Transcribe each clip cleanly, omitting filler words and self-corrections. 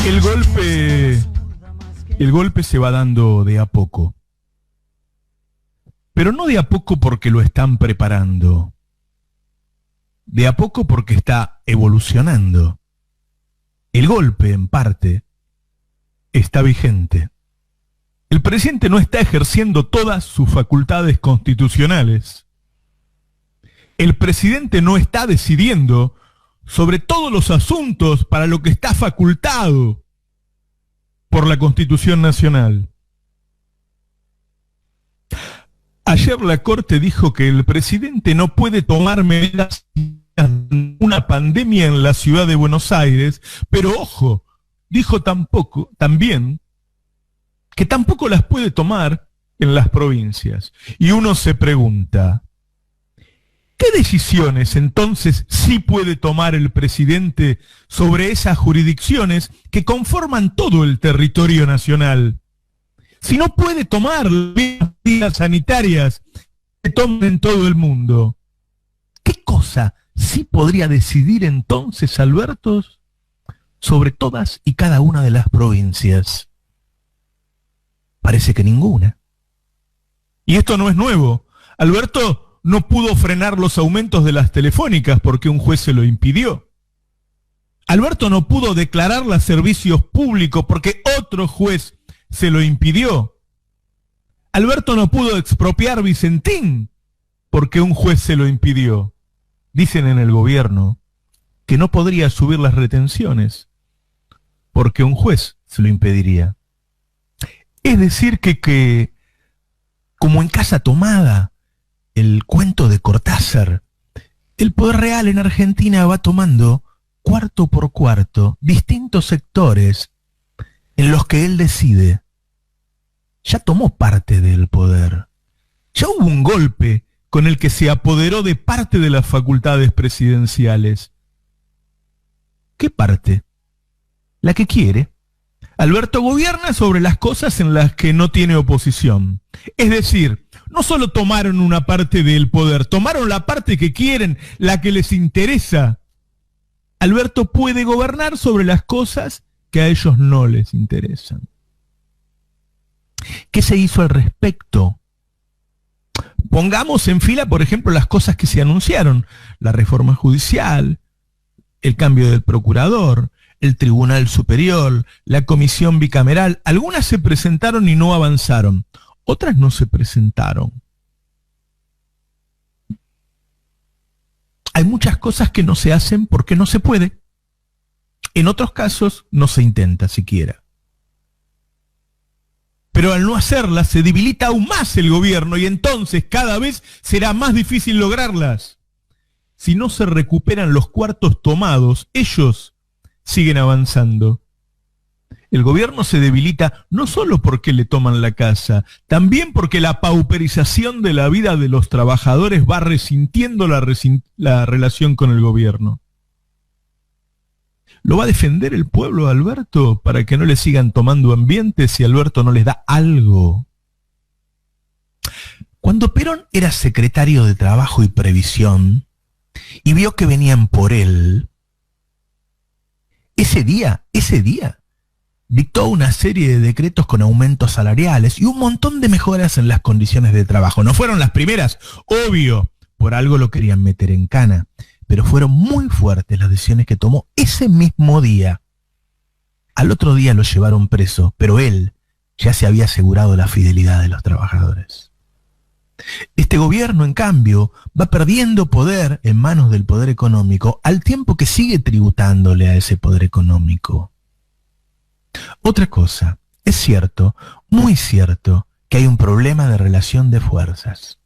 El golpe se va dando de a poco. Pero no de a poco porque lo están preparando. De a poco porque está evolucionando. El golpe, en parte, está vigente. El presidente no está ejerciendo todas sus facultades constitucionales. El presidente no está decidiendo sobre todos los asuntos para lo que está facultado por la Constitución Nacional. Ayer la Corte dijo que el presidente no puede tomar medidas en una pandemia en la ciudad de Buenos Aires, pero ojo, dijo también que tampoco las puede tomar en las provincias. Y uno se pregunta, ¿qué decisiones entonces sí puede tomar el presidente sobre esas jurisdicciones que conforman todo el territorio nacional? Si no puede tomar medidas sanitarias que tomen en todo el mundo, ¿qué cosa sí podría decidir entonces Alberto sobre todas y cada una de las provincias? Parece que ninguna. Y esto no es nuevo. Alberto no pudo frenar los aumentos de las telefónicas porque un juez se lo impidió. Alberto no pudo declarar los servicios públicos porque otro juez se lo impidió. Alberto no pudo expropiar Vicentín porque un juez se lo impidió. Dicen en el gobierno que no podría subir las retenciones porque un juez se lo impediría. Es decir que como en Casa Tomada, el cuento de Cortázar, el poder real en Argentina va tomando cuarto por cuarto distintos sectores en los que él decide. Ya tomó parte del poder. Ya hubo un golpe con el que se apoderó de parte de las facultades presidenciales. ¿Qué parte? La que quiere. Alberto gobierna sobre las cosas en las que no tiene oposición. Es decir, no solo tomaron una parte del poder, tomaron la parte que quieren, la que les interesa. Alberto puede gobernar sobre las cosas que a ellos no les interesan. ¿Qué se hizo al respecto? Pongamos en fila, por ejemplo, las cosas que se anunciaron. La reforma judicial, el cambio del procurador, el Tribunal Superior, la Comisión Bicameral. Algunas se presentaron y no avanzaron. Otras no se presentaron. Hay muchas cosas que no se hacen porque no se puede. En otros casos no se intenta siquiera. Pero al no hacerlas se debilita aún más el gobierno y entonces cada vez será más difícil lograrlas. Si no se recuperan los cuartos tomados, ellos siguen avanzando. El gobierno se debilita no solo porque le toman la casa, también porque la pauperización de la vida de los trabajadores va resintiendo la relación con el gobierno. ¿Lo va a defender el pueblo, Alberto, para que no le sigan tomando ambiente si Alberto no les da algo? Cuando Perón era secretario de Trabajo y Previsión y vio que venían por él, ese día, dictó una serie de decretos con aumentos salariales y un montón de mejoras en las condiciones de trabajo. No fueron las primeras, obvio, por algo lo querían meter en cana, pero fueron muy fuertes las decisiones que tomó ese mismo día. Al otro día lo llevaron preso, pero él ya se había asegurado la fidelidad de los trabajadores. Este gobierno, en cambio, va perdiendo poder en manos del poder económico al tiempo que sigue tributándole a ese poder económico. Otra cosa, es cierto, muy cierto, que hay un problema de relación de fuerzas.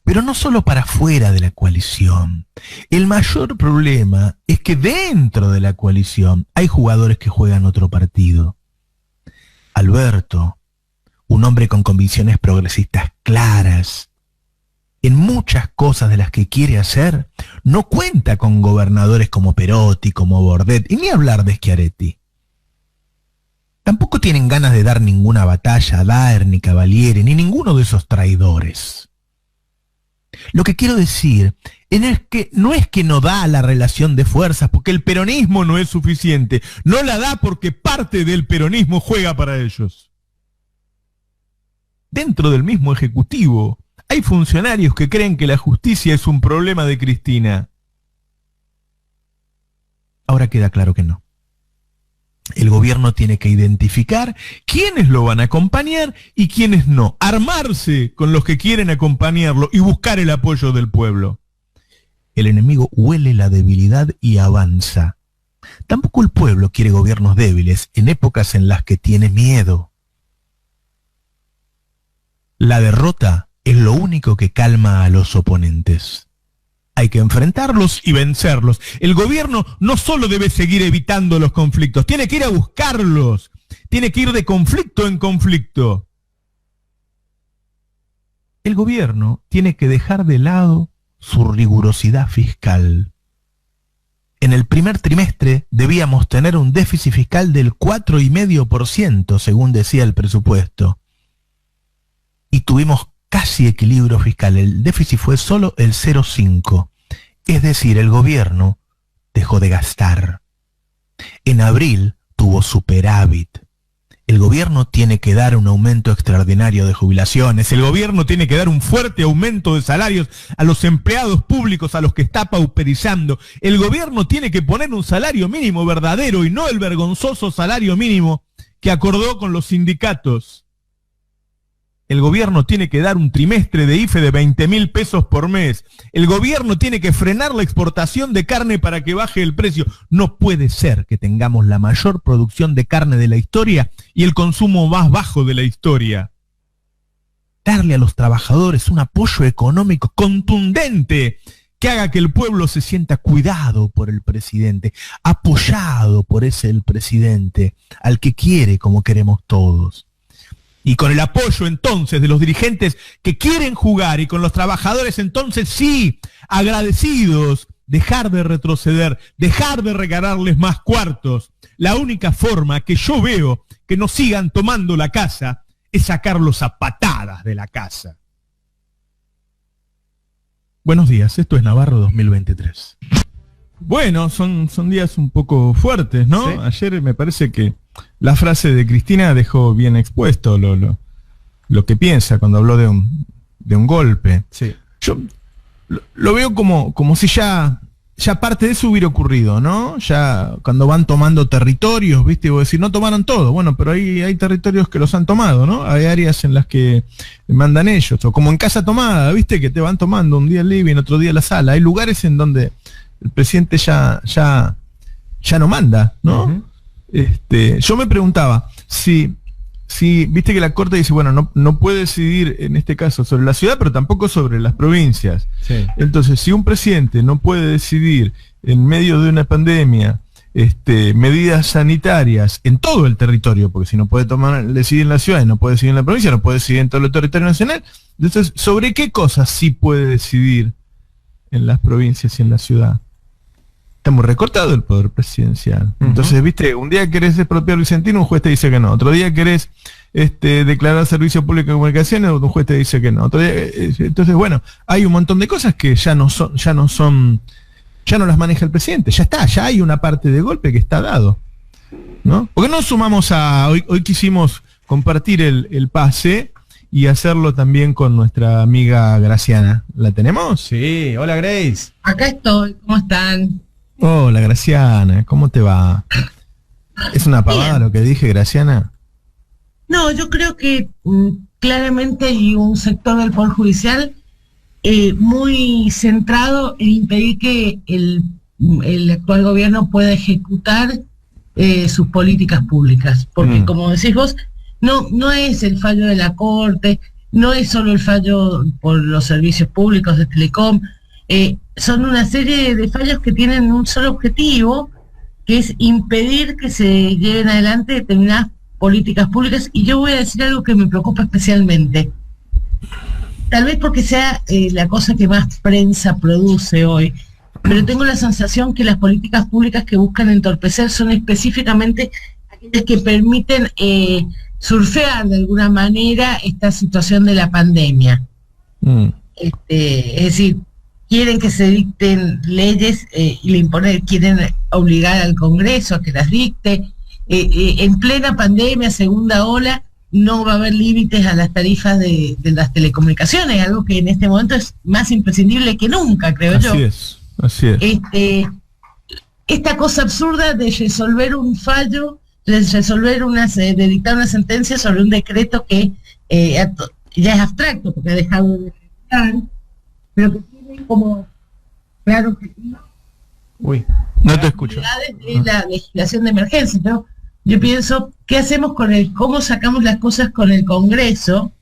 Pero no solo para fuera de la coalición. El mayor problema es que dentro de la coalición hay jugadores que juegan otro partido. Alberto, un hombre con convicciones progresistas claras, en muchas cosas de las que quiere hacer, no cuenta con gobernadores como Perotti, como Bordet, y ni hablar de Schiaretti. Tampoco tienen ganas de dar ninguna batalla a Daer, ni Cavaliere, ni ninguno de esos traidores. Lo que quiero decir no es que no da la relación de fuerzas, porque el peronismo no es suficiente. No la da porque parte del peronismo juega para ellos. Dentro del mismo Ejecutivo hay funcionarios que creen que la justicia es un problema de Cristina. Ahora queda claro que no. El gobierno tiene que identificar quiénes lo van a acompañar y quiénes no. Armarse con los que quieren acompañarlo y buscar el apoyo del pueblo. El enemigo huele la debilidad y avanza. Tampoco el pueblo quiere gobiernos débiles en épocas en las que tiene miedo. La derrota es lo único que calma a los oponentes. Hay que enfrentarlos y vencerlos. El gobierno no solo debe seguir evitando los conflictos, tiene que ir a buscarlos, tiene que ir de conflicto en conflicto. El gobierno tiene que dejar de lado su rigurosidad fiscal. En el primer trimestre debíamos tener un déficit fiscal del 4,5%, según decía el presupuesto. Y tuvimos casi equilibrio fiscal. El déficit fue solo el 0,5%. Es decir, el gobierno dejó de gastar. En abril tuvo superávit. El gobierno tiene que dar un aumento extraordinario de jubilaciones. El gobierno tiene que dar un fuerte aumento de salarios a los empleados públicos, a los que está pauperizando. El gobierno tiene que poner un salario mínimo verdadero y no el vergonzoso salario mínimo que acordó con los sindicatos. El gobierno tiene que dar un trimestre de IFE de 20.000 pesos por mes. El gobierno tiene que frenar la exportación de carne para que baje el precio. No puede ser que tengamos la mayor producción de carne de la historia y el consumo más bajo de la historia. Darle a los trabajadores un apoyo económico contundente que haga que el pueblo se sienta cuidado por el presidente, apoyado por el presidente, al que quiere como queremos todos. Y con el apoyo entonces de los dirigentes que quieren jugar y con los trabajadores entonces sí, agradecidos, dejar de retroceder, dejar de regalarles más cuartos. La única forma que yo veo que no sigan tomando la casa es sacarlos a patadas de la casa. Buenos días, esto es Navarro 2023. Bueno, son días un poco fuertes, ¿no? Sí. Ayer me parece que la frase de Cristina dejó bien expuesto lo que piensa cuando habló de un golpe. Sí. Yo lo veo como si ya parte de eso hubiera ocurrido, ¿no? Ya cuando van tomando territorios, ¿viste? Y vos decís, no tomaron todo. Bueno, pero hay territorios que los han tomado, ¿no? Hay áreas en las que mandan ellos. O como en Casa Tomada, ¿viste? Que te van tomando un día el living, otro día la sala. Hay lugares en donde el presidente ya no manda, ¿no? Uh-huh. Yo me preguntaba si viste que la Corte dice, bueno, no puede decidir en este caso sobre la ciudad, pero tampoco sobre las provincias. Sí. Entonces, si un presidente no puede decidir en medio de una pandemia medidas sanitarias en todo el territorio, porque si no puede decidir en la ciudad y no puede decidir en la provincia, no puede decidir en todo el territorio nacional, entonces, ¿sobre qué cosas sí puede decidir en las provincias y en la ciudad? Está muy recortado el poder presidencial. Uh-huh. Entonces, viste, un día querés expropiar Vicentino, un juez te dice que no. Otro día querés declarar servicio público de comunicaciones, un juez te dice que no. Otro día, entonces, bueno, hay un montón de cosas que ya no las maneja el presidente. Ya está, ya hay una parte de golpe que está dado, ¿no? ¿Por qué no sumamos hoy quisimos compartir el pase y hacerlo también con nuestra amiga Graciana? ¿La tenemos? Sí, hola Grace. Acá estoy, ¿cómo están? Hola Graciana, ¿cómo te va? ¿Es una pavada lo que dije, Graciana? No, yo creo que claramente hay un sector del Poder Judicial muy centrado en impedir que el actual gobierno pueda ejecutar sus políticas públicas. Porque como decís vos, no es el fallo de la Corte, no es solo el fallo por los servicios públicos de Telecom, son una serie de fallos que tienen un solo objetivo, que es impedir que se lleven adelante determinadas políticas públicas. Y yo voy a decir algo que me preocupa especialmente, tal vez porque sea la cosa que más prensa produce hoy, pero tengo la sensación que las políticas públicas que buscan entorpecer son específicamente aquellas que permiten surfear de alguna manera esta situación de la pandemia. Es decir, quieren que se dicten leyes y quieren obligar al Congreso a que las dicte. En plena pandemia, segunda ola, no va a haber límites a las tarifas de las telecomunicaciones, algo que en este momento es más imprescindible que nunca, creo yo. Así es. Esta cosa absurda de resolver un fallo, de dictar una sentencia sobre un decreto que ya es abstracto, porque ha dejado de estar, pero que tiene como claro objetivo. Uy, no te escucho. De la legislación de emergencia, ¿no? Yo pienso, ¿qué hacemos cómo sacamos las cosas con el Congreso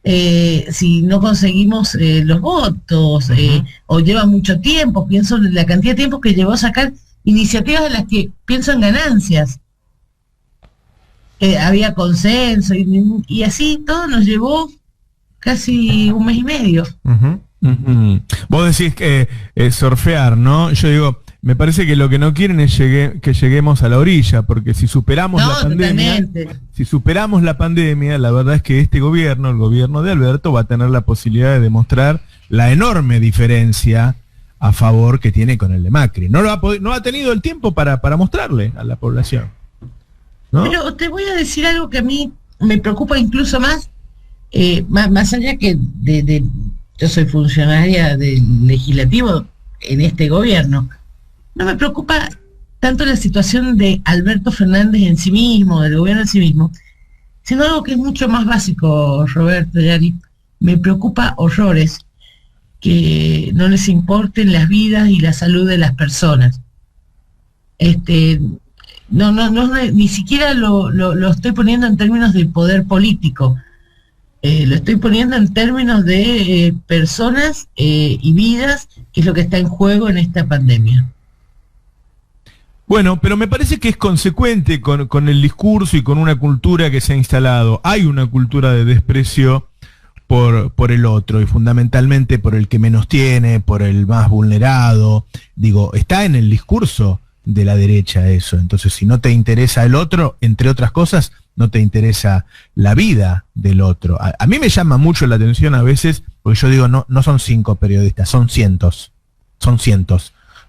si no conseguimos los votos o lleva mucho tiempo? Pienso en la cantidad de tiempo que llevó a sacar iniciativas de las que pienso en ganancias. Había consenso y así todo nos llevó casi un mes y medio. Vos decís que surfear, ¿no? Yo digo, me parece que lo que no quieren es que lleguemos a la orilla, porque si superamos la pandemia, la verdad es que este gobierno, el gobierno de Alberto, va a tener la posibilidad de demostrar la enorme diferencia a favor que tiene con el de Macri. No ha tenido el tiempo para mostrarle a la población, ¿no? Pero te voy a decir algo que a mí me preocupa incluso más allá que yo soy funcionaria del legislativo en este gobierno. No me preocupa tanto la situación de Alberto Fernández en sí mismo, del gobierno en sí mismo, sino algo que es mucho más básico, Roberto, Yari. Me preocupa horrores que no les importen las vidas y la salud de las personas. Ni siquiera lo estoy poniendo en términos de poder político. Lo estoy poniendo en términos de personas y vidas, que es lo que está en juego en esta pandemia. Bueno, pero me parece que es consecuente con el discurso y con una cultura que se ha instalado. Hay una cultura de desprecio por el otro y fundamentalmente por el que menos tiene, por el más vulnerado. Digo, está en el discurso de la derecha eso. Entonces, si no te interesa el otro, entre otras cosas, no te interesa la vida del otro. A mí me llama mucho la atención a veces, porque yo digo, no son 5 periodistas, son cientos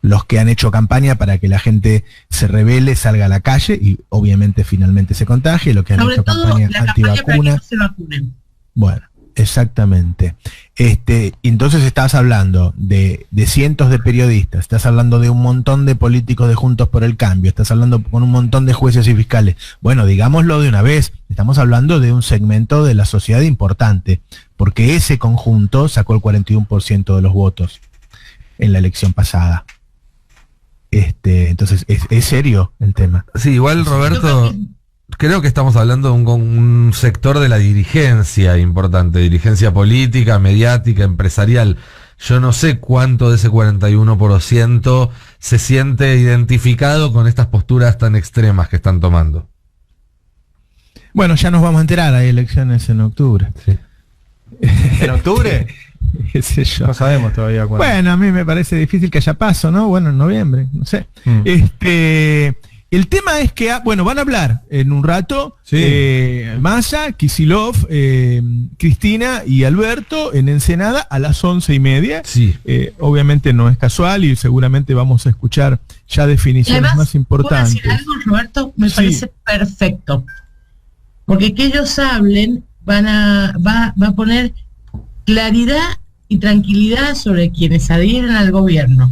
los que han hecho campaña para que la gente se rebele, salga a la calle y obviamente finalmente se contagie, los que han hecho campaña antivacuna. Bueno, exactamente. Entonces estás hablando de cientos de periodistas, estás hablando de un montón de políticos de Juntos por el Cambio, estás hablando con un montón de jueces y fiscales. Bueno, digámoslo de una vez, estamos hablando de un segmento de la sociedad importante, porque ese conjunto sacó el 41% de los votos en la elección pasada. Entonces, es serio el tema. Sí, igual, Roberto, creo que estamos hablando de un sector de la dirigencia importante, dirigencia política, mediática, empresarial. Yo no sé cuánto de ese 41% se siente identificado con estas posturas tan extremas que están tomando. Bueno, ya nos vamos a enterar, hay elecciones en octubre. Sí. ¿En octubre? ¿Qué sé yo? No sabemos todavía cuándo. Bueno, a mí me parece difícil que haya paso, ¿no? Bueno, en noviembre, no sé. El tema es que, van a hablar en un rato, sí. Massa, Kicillof, Cristina y Alberto en Ensenada a las 11:30. Sí. Obviamente no es casual y seguramente vamos a escuchar ya definiciones además, más importantes. ¿puedo decir algo, Roberto? Me parece perfecto. Porque que ellos hablen va a poner claridad y tranquilidad sobre quienes adhieren al gobierno.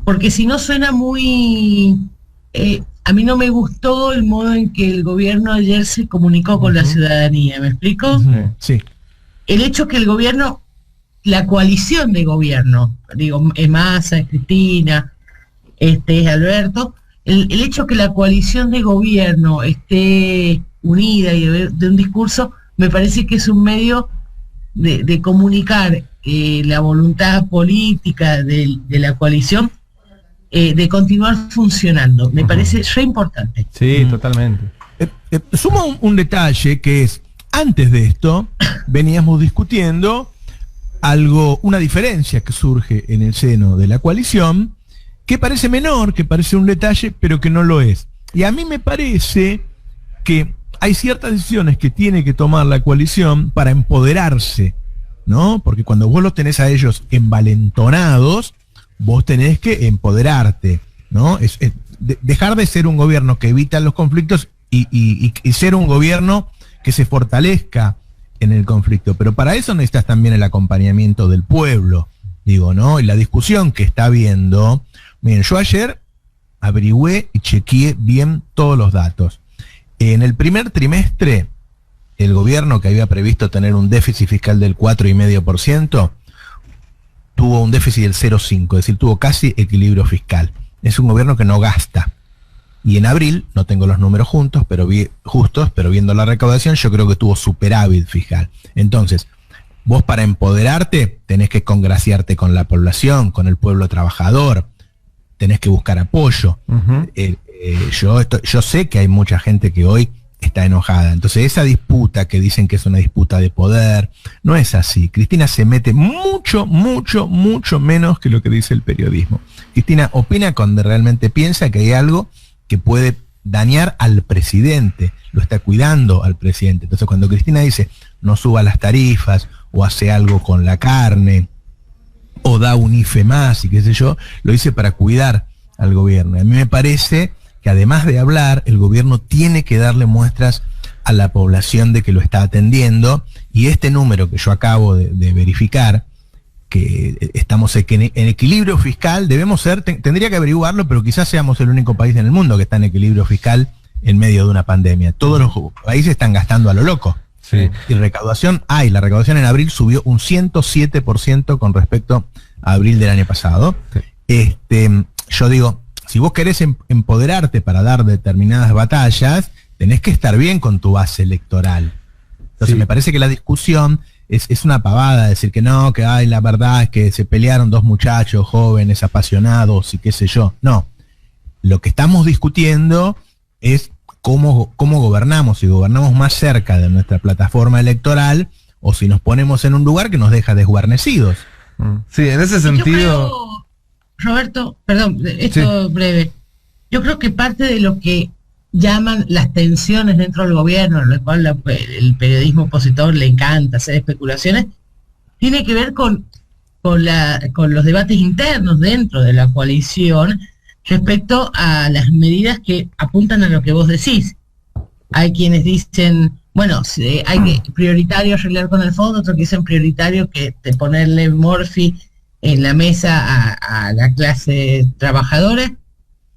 Porque si no suena muy... a mí no me gustó el modo en que el gobierno ayer se comunicó con la ciudadanía, ¿me explico? Sí. El hecho que el gobierno, la coalición de gobierno, digo, es Massa, es Cristina, es Alberto, el hecho que la coalición de gobierno esté unida y de un discurso, me parece que es un medio de comunicar la voluntad política de la coalición, de continuar funcionando. Me parece re importante. Sí, totalmente. Sumo un detalle que es, antes de esto, veníamos discutiendo una diferencia que surge en el seno de la coalición, que parece menor, que parece un detalle, pero que no lo es. Y a mí me parece que hay ciertas decisiones que tiene que tomar la coalición para empoderarse ¿no? Porque cuando vos los tenés a ellos envalentonados, vos tenés que empoderarte, ¿no? Dejar de ser un gobierno que evita los conflictos y ser un gobierno que se fortalezca en el conflicto. Pero para eso necesitas también el acompañamiento del pueblo, digo, ¿no? Y la discusión que está habiendo. Miren, yo ayer averigüé y chequeé bien todos los datos. En el primer trimestre, el gobierno que había previsto tener un déficit fiscal del 4,5%, tuvo un déficit del 0,5%, es decir, tuvo casi equilibrio fiscal. Es un gobierno que no gasta. Y en abril, no tengo los números justos, pero viendo la recaudación, yo creo que tuvo superávit fiscal. Entonces, vos para empoderarte tenés que congraciarte con la población, con el pueblo trabajador, tenés que buscar apoyo. Uh-huh. Yo sé que hay mucha gente que hoy está enojada. Entonces esa disputa que dicen que es una disputa de poder, no es así. Cristina se mete mucho menos que lo que dice el periodismo. Cristina opina cuando realmente piensa que hay algo que puede dañar al presidente, lo está cuidando al presidente. Entonces cuando Cristina dice no suba las tarifas o hace algo con la carne o da un IFE más y qué sé yo, lo dice para cuidar al gobierno. A mí me parece que además de hablar, el gobierno tiene que darle muestras a la población de que lo está atendiendo, y este número que yo acabo de verificar, que estamos en equilibrio fiscal, debemos ser, tendría que averiguarlo, pero quizás seamos el único país en el mundo que está en equilibrio fiscal en medio de una pandemia. Todos los países están gastando a lo loco. Sí. Y recaudación hay. La recaudación en abril subió un 107% con respecto a abril del año pasado. Sí. Yo digo, si vos querés empoderarte para dar determinadas batallas, tenés que estar bien con tu base electoral. Entonces me parece que la discusión es una pavada, decir que no, que ay, la verdad es que se pelearon dos muchachos jóvenes, apasionados y qué sé yo. No, lo que estamos discutiendo es cómo gobernamos, si gobernamos más cerca de nuestra plataforma electoral o si nos ponemos en un lugar que nos deja desguarnecidos. Sí, en ese sentido... Yo creo, Roberto, perdón, esto sí. Breve. Yo creo que parte de lo que llaman las tensiones dentro del gobierno, en lo cual el periodismo opositor le encanta hacer especulaciones, tiene que ver con los debates internos dentro de la coalición respecto a las medidas que apuntan a lo que vos decís. Hay quienes dicen, bueno, hay que prioritario arreglar con el fondo, otros que dicen prioritario que ponerle morfi en la mesa a la clase trabajadora,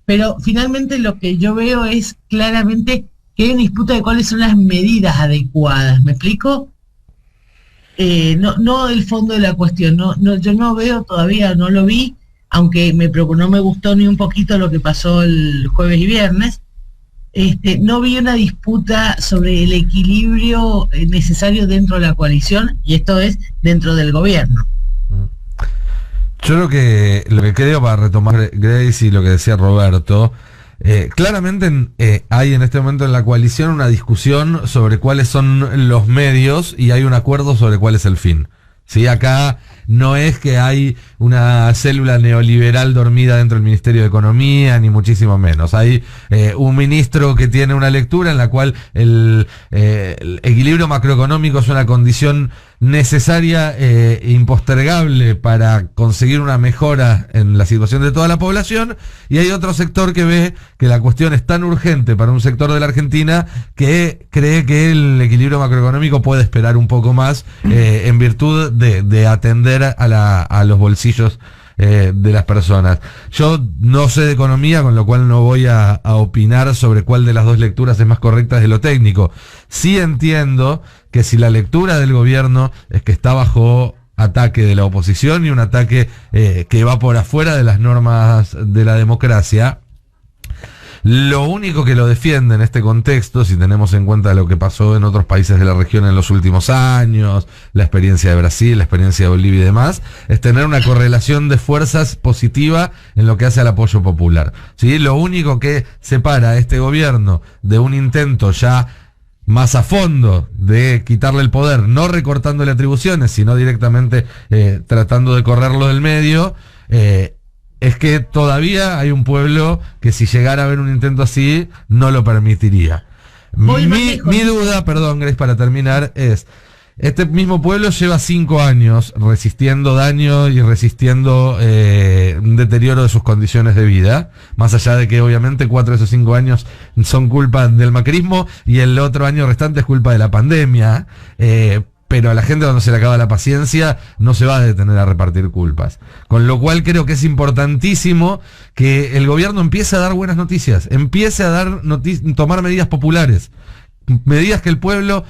pero finalmente lo que yo veo es claramente que hay una disputa de cuáles son las medidas adecuadas. ¿Me explico? No el fondo de la cuestión. Yo no veo todavía, no lo vi, aunque no me gustó ni un poquito lo que pasó el jueves y viernes. No vi una disputa sobre el equilibrio necesario dentro de la coalición, y esto es dentro del gobierno. Yo lo que creo, para retomar Grace y lo que decía Roberto, claramente hay en este momento en la coalición una discusión sobre cuáles son los medios y hay un acuerdo sobre cuál es el fin. ¿Sí? Acá no es que hay una célula neoliberal dormida dentro del Ministerio de Economía, ni muchísimo menos. Hay un ministro que tiene una lectura en la cual el equilibrio macroeconómico es una condición necesaria e impostergable para conseguir una mejora en la situación de toda la población, y hay otro sector que ve que la cuestión es tan urgente para un sector de la Argentina que cree que el equilibrio macroeconómico puede esperar un poco más en virtud de atender a los bolsillos de las personas. Yo no sé de economía, con lo cual no voy a opinar sobre cuál de las dos lecturas es más correcta desde lo técnico. Sí entiendo que si la lectura del gobierno es que está bajo ataque de la oposición y un ataque que va por afuera de las normas de la democracia, lo único que lo defiende en este contexto, si tenemos en cuenta lo que pasó en otros países de la región en los últimos años, la experiencia de Brasil, la experiencia de Bolivia y demás, es tener una correlación de fuerzas positiva en lo que hace al apoyo popular. ¿Sí? Lo único que separa a este gobierno de un intento ya más a fondo de quitarle el poder, no recortándole atribuciones, sino directamente tratando de correrlo del medio, es que todavía hay un pueblo que si llegara a haber un intento así, no lo permitiría. Mi duda, perdón, Grace, para terminar, es Este mismo pueblo lleva 5 años resistiendo daño y resistiendo un deterioro de sus condiciones de vida, más allá de que obviamente 4 de esos 5 años son culpa del macrismo y el otro año restante es culpa de la pandemia, pero a la gente cuando se le acaba la paciencia no se va a detener a repartir culpas. Con lo cual creo que es importantísimo que el gobierno empiece a dar buenas noticias, empiece a dar tomar medidas populares, medidas que el pueblo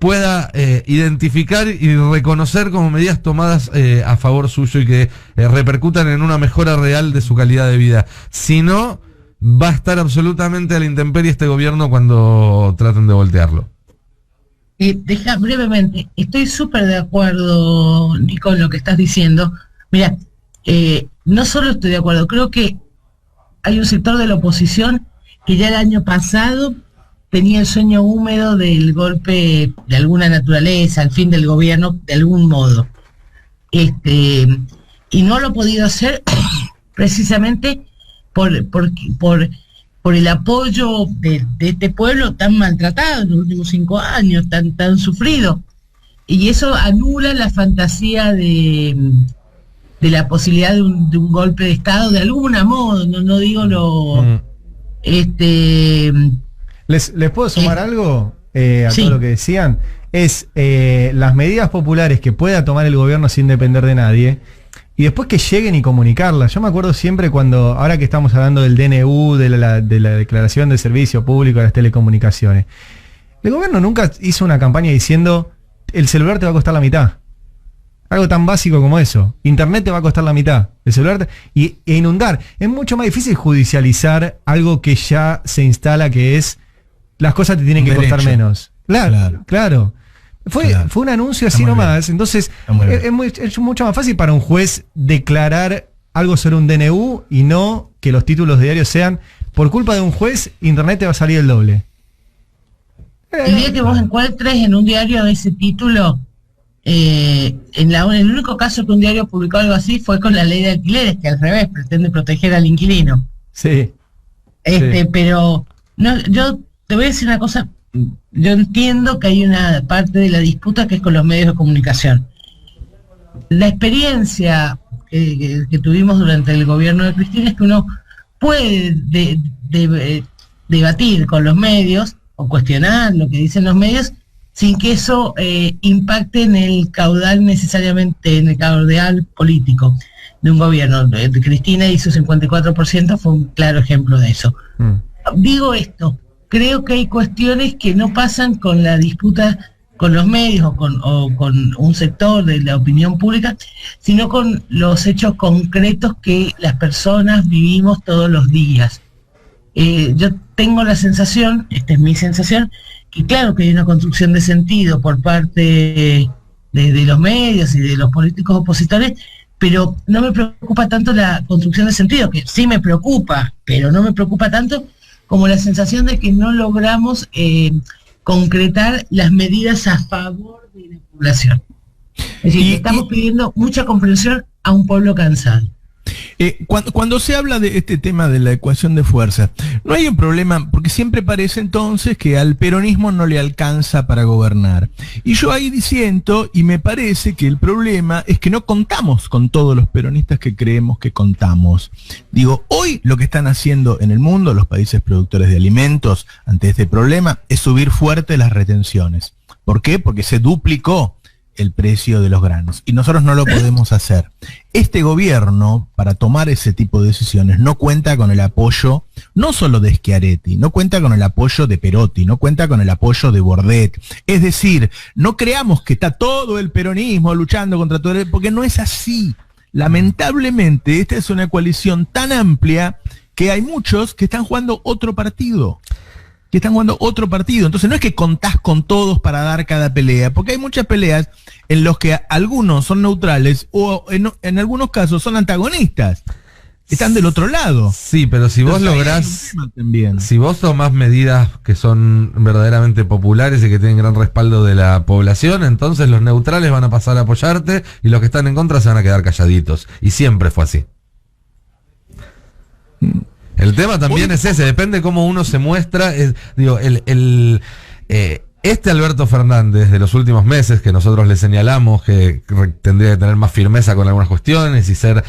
pueda identificar y reconocer como medidas tomadas a favor suyo y que repercutan en una mejora real de su calidad de vida. Si no, va a estar absolutamente a la intemperie este gobierno cuando traten de voltearlo. Deja brevemente, estoy súper de acuerdo, Nico, en lo que estás diciendo. Mira, no solo estoy de acuerdo, creo que hay un sector de la oposición que ya el año pasado tenía el sueño húmedo del golpe de alguna naturaleza, al fin del gobierno, de algún modo. Y no lo ha podido hacer precisamente por el apoyo de este pueblo tan maltratado en los últimos 5 años, tan sufrido. Y eso anula la fantasía de la posibilidad de un golpe de Estado, de algún modo, no digo lo... ¿Les puedo sumar algo a sí. todo lo que decían? Es las medidas populares que pueda tomar el gobierno sin depender de nadie y después que lleguen y comunicarlas. Yo me acuerdo siempre cuando, ahora que estamos hablando del DNU, de la Declaración de Servicio Público de las Telecomunicaciones, el gobierno nunca hizo una campaña diciendo el celular te va a costar la mitad. Algo tan básico como eso. Internet te va a costar la mitad. El celular e inundar. Es mucho más difícil judicializar algo que ya se instala, que es las cosas te tienen que costar menos. Claro. Fue un anuncio así nomás. Entonces, es mucho más fácil para un juez declarar algo sobre un DNU y no que los títulos de diarios sean por culpa de un juez, Internet te va a salir el doble. El día que vos encuentres en un diario ese título, el único caso que un diario publicó algo así fue con la ley de alquileres, que al revés pretende proteger al inquilino. Sí. Pero no, yo te voy a decir una cosa. Yo entiendo que hay una parte de la disputa que es con los medios de comunicación. La experiencia que tuvimos durante el gobierno de Cristina es que uno puede debatir con los medios o cuestionar lo que dicen los medios sin que eso impacte en el caudal necesariamente, en el caudal político de un gobierno. Cristina y su 54% fue un claro ejemplo de eso. Digo esto, creo que hay cuestiones que no pasan con la disputa con los medios o con un sector de la opinión pública, sino con los hechos concretos que las personas vivimos todos los días. Yo tengo la sensación, esta es mi sensación, que claro que hay una construcción de sentido por parte de los medios y de los políticos opositores, pero no me preocupa tanto la construcción de sentido, que sí me preocupa, pero no me preocupa tanto como la sensación de que no logramos concretar las medidas a favor de la población. Es decir, estamos pidiendo mucha comprensión a un pueblo cansado. Cuando se habla de este tema de la ecuación de fuerza, no hay un problema, porque siempre parece entonces que al peronismo no le alcanza para gobernar. Y yo ahí disiento, y me parece que el problema es que no contamos con todos los peronistas que creemos que contamos. Digo, hoy lo que están haciendo en el mundo los países productores de alimentos ante este problema es subir fuerte las retenciones. ¿Por qué? Porque se duplicó el precio de los granos. Y nosotros no lo podemos hacer. Este gobierno, para tomar ese tipo de decisiones, no cuenta con el apoyo, no solo de Schiaretti, no cuenta con el apoyo de Perotti, no cuenta con el apoyo de Bordet. Es decir, no creamos que está todo el peronismo luchando contra todo el... porque no es así. Lamentablemente, esta es una coalición tan amplia que hay muchos que están jugando otro partido. Entonces no es que contás con todos para dar cada pelea, porque hay muchas peleas en los que algunos son neutrales o en algunos casos son antagonistas. Están del otro lado. Sí, pero si vos lográs, si vos tomás medidas que son verdaderamente populares y que tienen gran respaldo de la población, entonces los neutrales van a pasar a apoyarte y los que están en contra se van a quedar calladitos. Y siempre fue así. El tema también es ese, depende cómo uno se muestra. Alberto Fernández de los últimos meses, que nosotros le señalamos que tendría que tener más firmeza con algunas cuestiones y ser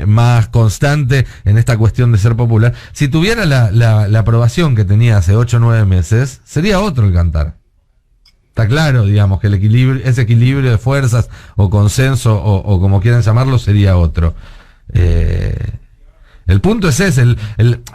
más constante en esta cuestión de ser popular, si tuviera la aprobación que tenía hace 8 o 9 meses, sería otro el cantar. Está claro, digamos, que ese equilibrio de fuerzas o consenso o como quieran llamarlo sería otro. El punto es ese,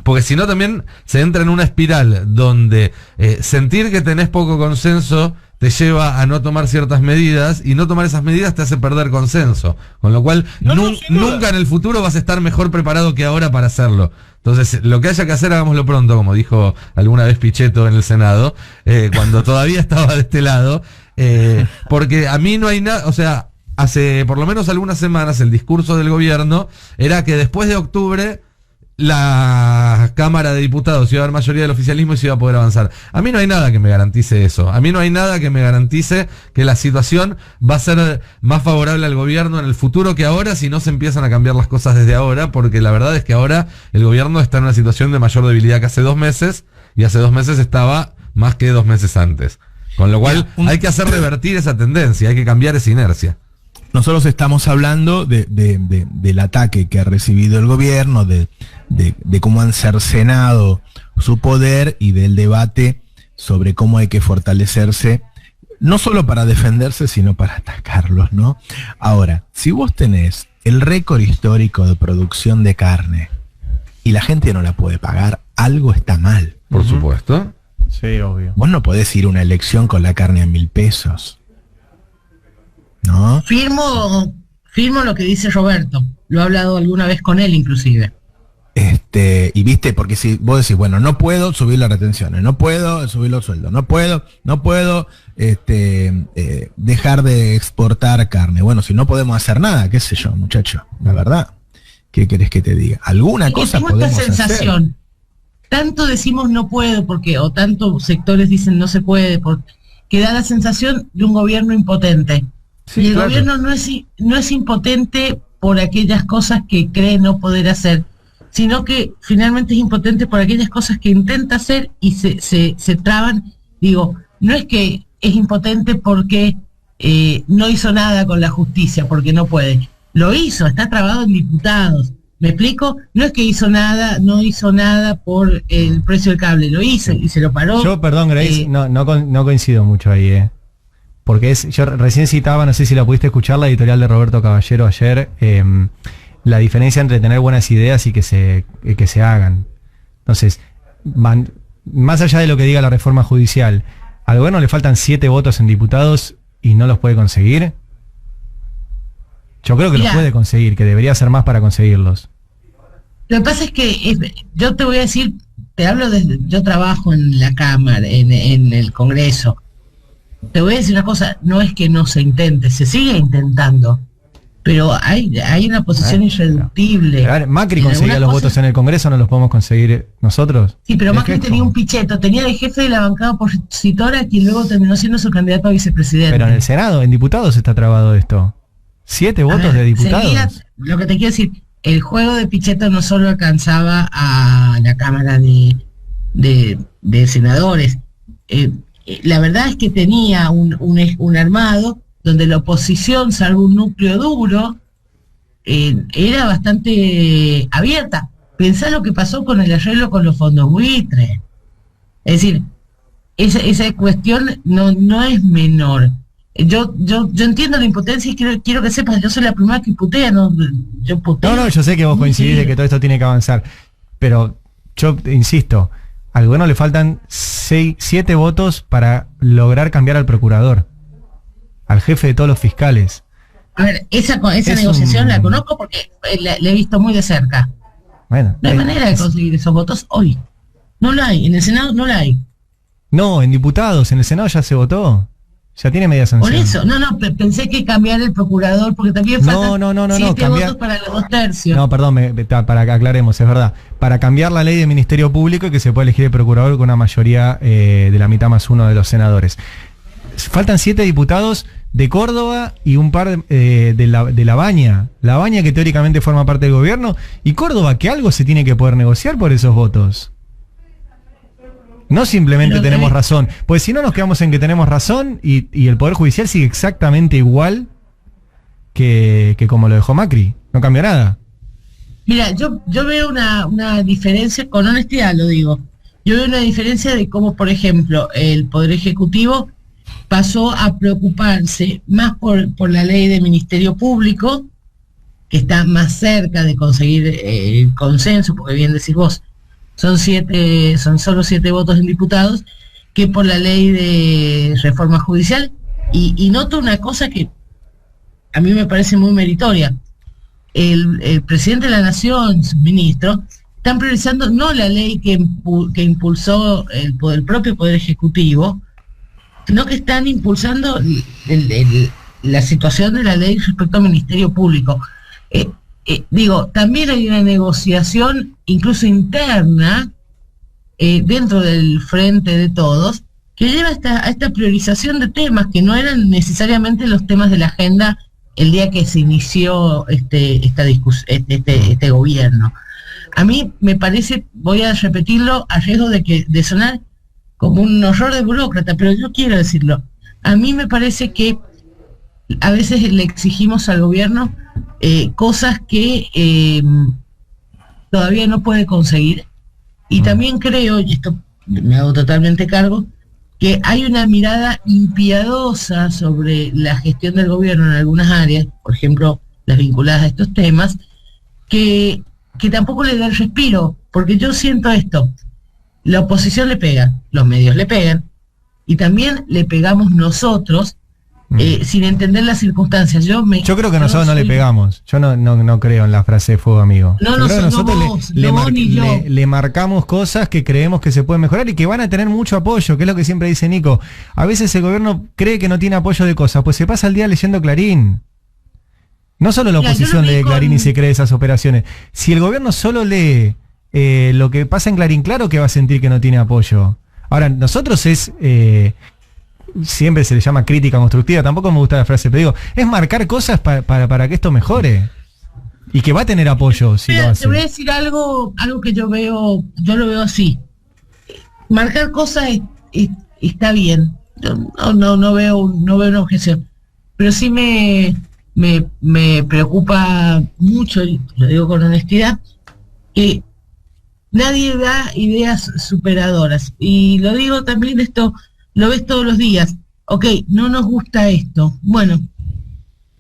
porque si no también se entra en una espiral donde sentir que tenés poco consenso te lleva a no tomar ciertas medidas y no tomar esas medidas te hace perder consenso. Con lo cual nunca en el futuro vas a estar mejor preparado que ahora para hacerlo. Entonces, lo que haya que hacer, hagámoslo pronto, como dijo alguna vez Pichetto en el Senado, cuando todavía estaba de este lado, porque a mí no hay nada, o sea, hace por lo menos algunas semanas el discurso del gobierno era que después de octubre la Cámara de Diputados iba a haber mayoría del oficialismo y se iba a poder avanzar. A mí no hay nada que me garantice eso. A mí no hay nada que me garantice que la situación va a ser más favorable al gobierno en el futuro que ahora si no se empiezan a cambiar las cosas desde ahora, porque la verdad es que ahora el gobierno está en una situación de mayor debilidad que hace 2 meses y hace 2 meses estaba más que 2 meses antes. Con lo cual hay que hacer revertir esa tendencia, hay que cambiar esa inercia. Nosotros estamos hablando del ataque que ha recibido el gobierno, de cómo han cercenado su poder y del debate sobre cómo hay que fortalecerse, no solo para defenderse, sino para atacarlos, ¿no? Ahora, si vos tenés el récord histórico de producción de carne y la gente no la puede pagar, algo está mal. Por supuesto. Sí, obvio. Vos no podés ir a una elección con la carne a 1.000 pesos. ¿No? Firmo lo que dice Roberto. Lo he hablado alguna vez con él, inclusive. Y viste, porque si vos decís, bueno, no puedo subir las retenciones, no puedo subir los sueldos, no puedo dejar de exportar carne. Bueno, si no podemos hacer nada, qué sé yo, muchacho, la verdad. ¿Qué querés que te diga? Alguna cosa podemos hacer. Sensación. Tanto decimos no puedo, o tantos sectores dicen no se puede, porque da la sensación de un gobierno impotente. Sí, y el gobierno no es impotente por aquellas cosas que cree no poder hacer, sino que finalmente es impotente por aquellas cosas que intenta hacer y se traban. Digo, no es que es impotente porque no hizo nada con la justicia, porque no puede. Lo hizo, está trabado en diputados. ¿Me explico? No es que no hizo nada por el precio del cable, lo hizo y se lo paró. Yo, perdón, Grace, no coincido mucho ahí, porque yo recién citaba, no sé si la pudiste escuchar, la editorial de Roberto Caballero ayer, la diferencia entre tener buenas ideas y que se hagan. Entonces, más allá de lo que diga la reforma judicial, ¿al gobierno le faltan 7 votos en diputados y no los puede conseguir? Yo creo que los puede conseguir, que debería hacer más para conseguirlos. Lo que pasa es que yo te voy a decir, yo trabajo en la Cámara, en el Congreso. Te voy a decir una cosa, no es que no se intente, se sigue intentando, pero hay una posición irreductible. Macri conseguía los votos en el Congreso, ¿no los podemos conseguir nosotros? Sí, pero Macri tenía un Pichetto, tenía de jefe de la bancada opositora, quien luego terminó siendo su candidato a vicepresidente. Pero en el Senado, en diputados está trabado esto. 7 votos de diputados. Lo que te quiero decir, el juego de Pichetto no solo alcanzaba a la Cámara de Senadores. La verdad es que tenía un armado donde la oposición, salvo un núcleo duro, era bastante abierta. Pensá lo que pasó con el arreglo con los fondos buitre. Es decir, esa cuestión no es menor. Yo entiendo la impotencia y quiero que sepas, yo soy la primera que putea, yo puteo. Yo sé que vos coincidís de que todo esto tiene que avanzar, pero yo insisto, al gobierno le faltan 7 votos para lograr cambiar al procurador, al jefe de todos los fiscales. A ver, esa negociación la conozco porque la he visto muy de cerca. Bueno, no hay manera de conseguir esos votos hoy. No la hay, en el Senado no la hay. No, en diputados, en el Senado ya se votó. Ya tiene media sanción. Por eso, pensé que cambiar el procurador, porque también faltan 7 votos para los 2/3. No, perdón, para que aclaremos, es verdad. Para cambiar la ley del Ministerio Público y que se pueda elegir el procurador con una mayoría de la mitad más 1 de los senadores. Faltan 7 diputados de Córdoba y un par de La Baña. La Baña, que teóricamente forma parte del gobierno, y Córdoba, que algo se tiene que poder negociar por esos votos. No simplemente Pero tenemos razón. Pues si no nos quedamos en que tenemos razón y el Poder Judicial sigue exactamente igual que como lo dejó Macri. No cambió nada. Mira, yo veo una diferencia, con honestidad lo digo. Yo veo una diferencia de cómo, por ejemplo, el Poder Ejecutivo pasó a preocuparse más por la ley de Ministerio Público, que está más cerca de conseguir el consenso, porque bien decís vos, son solo 7 votos en diputados, que por la ley de reforma judicial. Y noto una cosa que a mí me parece muy meritoria. El presidente de la Nación, sus ministros, están priorizando no la ley que impulsó el propio Poder Ejecutivo, sino que están impulsando la situación de la ley respecto al Ministerio Público. Digo, también hay una negociación, incluso interna, dentro del frente de todos, que lleva a esta priorización de temas que no eran necesariamente los temas de la agenda el día que se inició este gobierno. A mí me parece, voy a repetirlo a riesgo de sonar como un horror de burócrata, pero yo quiero decirlo. A mí me parece que a veces le exigimos al gobierno cosas que todavía no puede conseguir. Y también creo, y esto me hago totalmente cargo, que hay una mirada impiadosa sobre la gestión del gobierno en algunas áreas, por ejemplo, las vinculadas a estos temas, que tampoco le da el respiro, porque yo siento esto: la oposición le pega, los medios le pegan, y también le pegamos nosotros, sin entender las circunstancias. Yo creo que nosotros no le pegamos. Yo no creo en la frase de fuego amigo. Nosotros le marcamos cosas que creemos que se pueden mejorar y que van a tener mucho apoyo, que es lo que siempre dice Nico. A veces el gobierno cree que no tiene apoyo de cosas, pues se pasa el día leyendo Clarín. No solo la oposición lee Clarín y se cree esas operaciones. Si el gobierno solo lee lo que pasa en Clarín, claro que va a sentir que no tiene apoyo. Ahora, nosotros siempre se le llama crítica constructiva, tampoco me gusta la frase, pero digo, es marcar cosas para que esto mejore. Y que va a tener apoyo si lo hace. Te voy a decir algo que yo lo veo así. Marcar cosas está bien. Yo no veo una objeción. Pero sí me preocupa mucho, y lo digo con honestidad, que nadie da ideas superadoras. Y lo digo también, esto lo ves todos los días. Ok, no nos gusta esto. Bueno,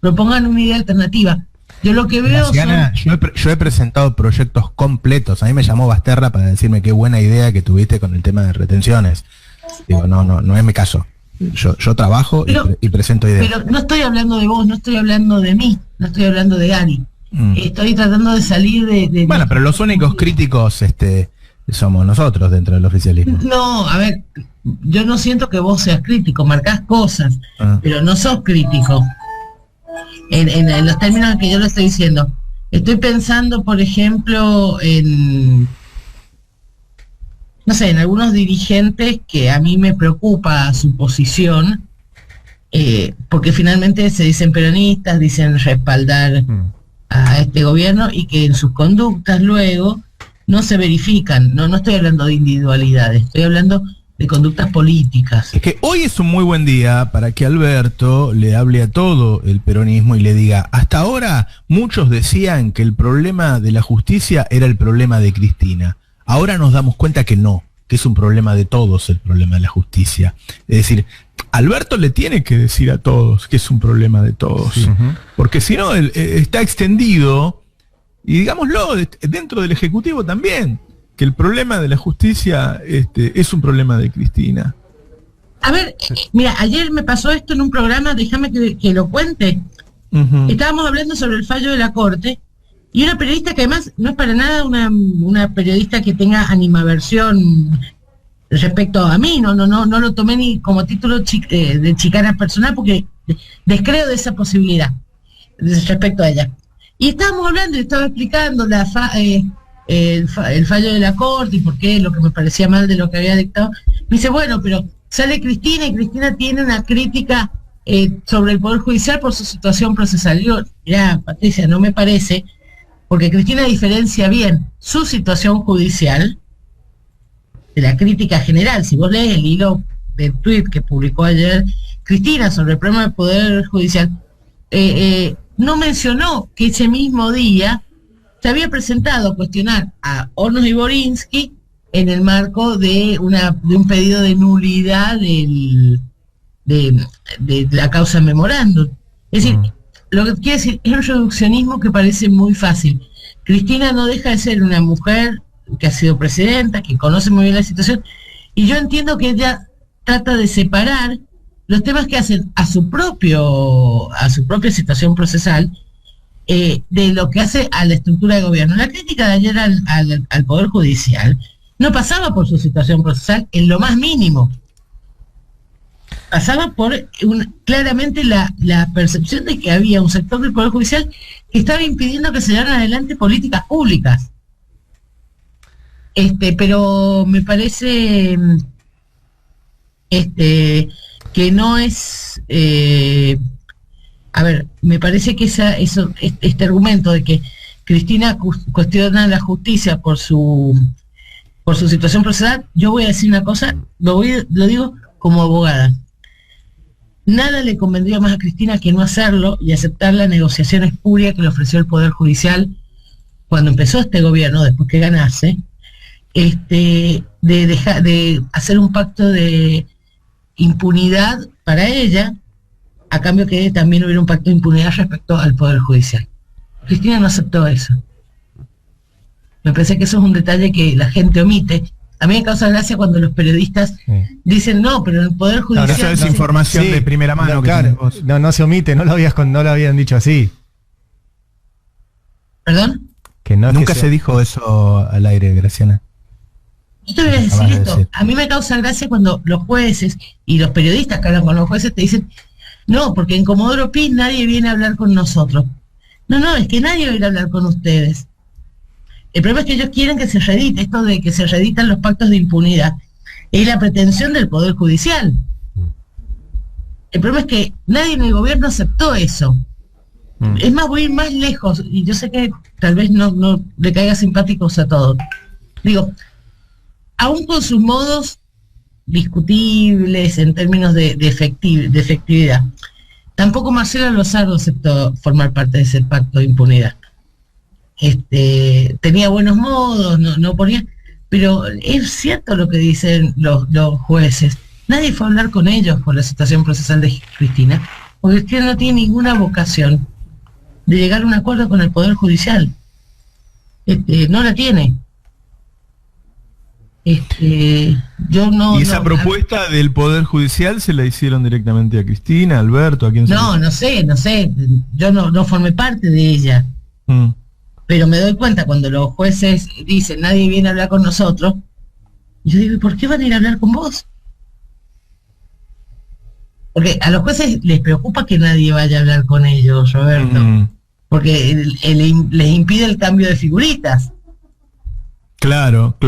propongan una idea alternativa. Yo lo que veo yo he presentado proyectos completos. A mí me llamó Basterra para decirme qué buena idea que tuviste con el tema de retenciones. Digo, no es mi caso. Yo trabajo y presento ideas. Pero no estoy hablando de vos, no estoy hablando de mí, no estoy hablando de Gary. Estoy tratando de salir de bueno, pero los únicos críticos somos nosotros dentro del oficialismo. No, a ver, yo no siento que vos seas crítico, marcás cosas, pero no sos crítico. En los términos en que yo lo estoy diciendo. Estoy pensando, por ejemplo, en algunos dirigentes que a mí me preocupa su posición, porque finalmente se dicen peronistas, dicen respaldar a este gobierno, y que en sus conductas luego no se verifican. No estoy hablando de individualidades, estoy hablando de conductas políticas. Es que hoy es un muy buen día para que Alberto le hable a todo el peronismo y le diga: hasta ahora muchos decían que el problema de la justicia era el problema de Cristina. Ahora nos damos cuenta que no, que es un problema de todos el problema de la justicia. Es decir, Alberto le tiene que decir a todos que es un problema de todos. Porque si no, está extendido, y digámoslo, dentro del Ejecutivo también, que el problema de la justicia es un problema de Cristina. A ver, mira, ayer me pasó esto en un programa, déjame que lo cuente. Estábamos hablando sobre el fallo de la Corte, y una periodista que además no es para nada una periodista que tenga animaversión respecto a mí, no lo tomé ni como título de chicana personal, porque descreo de esa posibilidad respecto a ella. Y estábamos hablando, y estaba explicando el fallo de la Corte y por qué, lo que me parecía mal de lo que había dictado. Me dice, bueno, pero sale Cristina, y Cristina tiene una crítica sobre el Poder Judicial por su situación procesal. Yo, ya, Patricia, no me parece, porque Cristina diferencia bien su situación judicial la crítica general. Si vos lees el hilo del tuit que publicó ayer Cristina sobre el problema del Poder Judicial, no mencionó que ese mismo día se había presentado a cuestionar a Hornos y Borinsky en el marco de un pedido de nulidad de la causa memorándum. Es decir, lo que quiere decir es un reduccionismo que parece muy fácil. Cristina no deja de ser una mujer que ha sido presidenta, que conoce muy bien la situación, y yo entiendo que ella trata de separar los temas que hacen a su propia situación procesal de lo que hace a la estructura de gobierno. La crítica de ayer al Poder Judicial no pasaba por su situación procesal en lo más mínimo. Pasaba por claramente la percepción de que había un sector del Poder Judicial que estaba impidiendo que se llevaran adelante políticas públicas. Pero me parece que no es... me parece que este argumento de que Cristina cuestiona la justicia por su situación procesal, yo voy a decir una cosa, lo digo como abogada. Nada le convendría más a Cristina que no hacerlo y aceptar la negociación espuria que le ofreció el Poder Judicial cuando empezó este gobierno, después que ganase, de hacer un pacto de impunidad para ella, a cambio que también hubiera un pacto de impunidad respecto al Poder Judicial. Cristina no aceptó eso. Me parece que eso es un detalle que la gente omite. A mí me causa gracia cuando los periodistas dicen, no, pero el Poder Judicial... Ahora esa es información de primera mano. Claro, no se omite, no lo habían dicho así. ¿Perdón? Que no Nunca se dijo eso al aire, Graciana. Yo te voy a decir esto. A mí me causa gracia cuando los jueces y los periodistas que hablan con los jueces te dicen, no, porque en Comodoro Pi nadie viene a hablar con nosotros. No, es que nadie va a ir a hablar con ustedes. El problema es que ellos quieren que se reedite, esto de que se reeditan los pactos de impunidad. Es la pretensión del Poder Judicial. El problema es que nadie en el gobierno aceptó eso. Es más, voy a ir más lejos, y yo sé que tal vez no le caiga simpáticos a todos. Digo, aún con sus modos discutibles en términos de efectividad, tampoco Marcela Lozardo aceptó formar parte de ese pacto de impunidad. Tenía buenos modos, no ponía, pero es cierto lo que dicen los jueces. Nadie fue a hablar con ellos por la situación procesal de Cristina, porque Cristina no tiene ninguna vocación de llegar a un acuerdo con el Poder Judicial. No la tiene. Yo no. ¿Y esa propuesta del Poder Judicial se la hicieron directamente a Cristina, a Alberto, a quién? No sé. Yo no formé parte de ella. Pero me doy cuenta cuando los jueces dicen nadie viene a hablar con nosotros, yo digo, ¿por qué van a ir a hablar con vos? Porque a los jueces les preocupa que nadie vaya a hablar con ellos, Roberto, porque les impide el cambio de figuritas. Claro.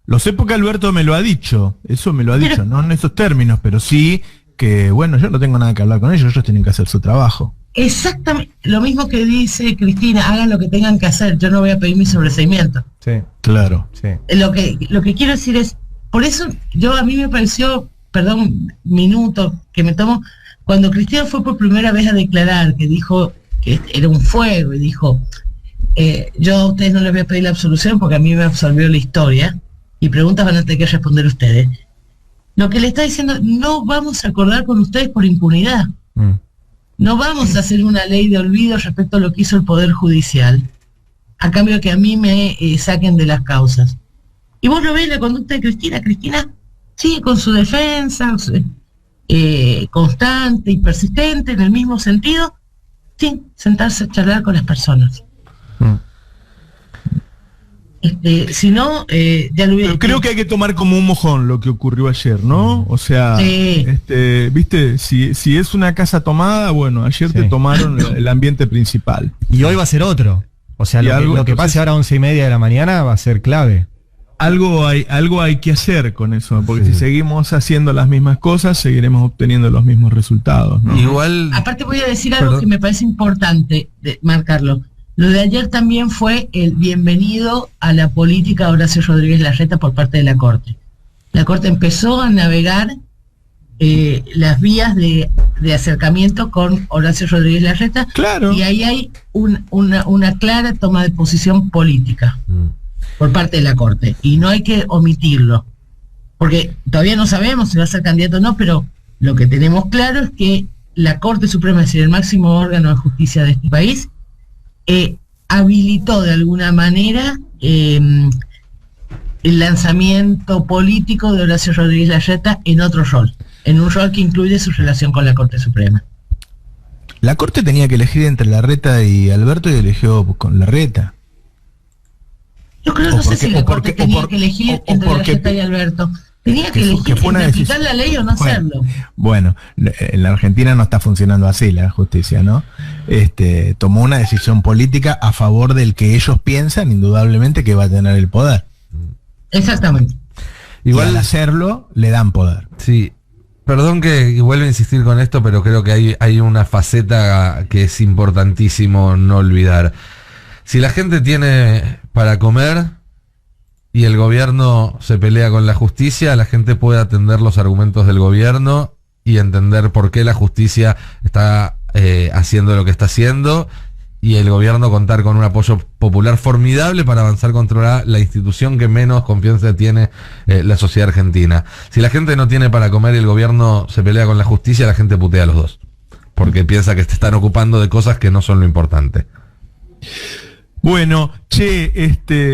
Lo sé porque Alberto me lo ha dicho, eso me lo ha dicho, no en esos términos, pero sí que, bueno, yo no tengo nada que hablar con ellos tienen que hacer su trabajo. Exactamente, lo mismo que dice Cristina, hagan lo que tengan que hacer, yo no voy a pedir mi sobreseimiento. Sí, claro. Sí. Lo que quiero decir es, por eso a mí me pareció, minuto que me tomo, cuando Cristina fue por primera vez a declarar, que dijo que era un fuego, y dijo, yo a ustedes no les voy a pedir la absolución porque a mí me absolvió la historia, y preguntas van a tener que responder ustedes. Lo que le está diciendo, no vamos a acordar con ustedes por impunidad. No vamos a hacer una ley de olvido respecto a lo que hizo el Poder Judicial, a cambio de que a mí me saquen de las causas. Y vos lo ves en la conducta de Cristina. Cristina sigue con su defensa constante y persistente en el mismo sentido, sin sentarse a charlar con las personas. Si no, ya lo hubiera... Pero creo que hay que tomar como un mojón lo que ocurrió ayer, ¿no? O sea, viste, si es una casa tomada, bueno, ayer te tomaron el ambiente principal. Y hoy va a ser otro. O sea, lo que pase ahora a 11:30 de la mañana va a ser clave. Algo hay que hacer con eso, porque si seguimos haciendo las mismas cosas, seguiremos obteniendo los mismos resultados, ¿no? Igual... Aparte voy a decir algo que me parece importante marcarlo. Lo de ayer también fue el bienvenido a la política de Horacio Rodríguez Larreta por parte de la Corte. La Corte empezó a navegar las vías de acercamiento con Horacio Rodríguez Larreta, Claro. y ahí hay una clara toma de posición política por parte de la Corte, y no hay que omitirlo, porque todavía no sabemos si va a ser candidato o no, pero lo que tenemos claro es que la Corte Suprema, es decir, el máximo órgano de justicia de este país, habilitó de alguna manera el lanzamiento político de Horacio Rodríguez Larreta en otro rol, en un rol que incluye su relación con la Corte Suprema. La Corte tenía que elegir entre Larreta y Alberto y eligió con Larreta. Yo creo, no sé si la Corte tenía que elegir entre Larreta y Alberto. Tenía que elegir entre aplicar la ley o no hacerlo. Bueno, en la Argentina no está funcionando así la justicia, ¿no? Tomó una decisión política a favor del que ellos piensan, indudablemente, que va a tener el poder. Exactamente. Igual al hacerlo, le dan poder. Sí. Perdón que vuelvo a insistir con esto, pero creo que hay una faceta que es importantísimo no olvidar. Si la gente tiene para comer y el gobierno se pelea con la justicia, la gente puede atender los argumentos del gobierno y entender por qué la justicia está haciendo lo que está haciendo, y el gobierno contar con un apoyo popular formidable para avanzar contra la institución que menos confianza tiene la sociedad argentina. Si la gente no tiene para comer y el gobierno se pelea con la justicia, la gente putea a los dos, porque piensa que te están ocupando de cosas que no son lo importante. Bueno,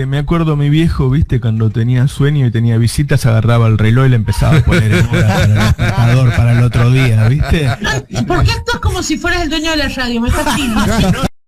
me acuerdo mi viejo, viste, cuando tenía sueño y tenía visitas, agarraba el reloj y le empezaba a poner en hora para el despertador para el otro día, viste. ¿Por qué actúas como si fueras el dueño de la radio? Me fascina.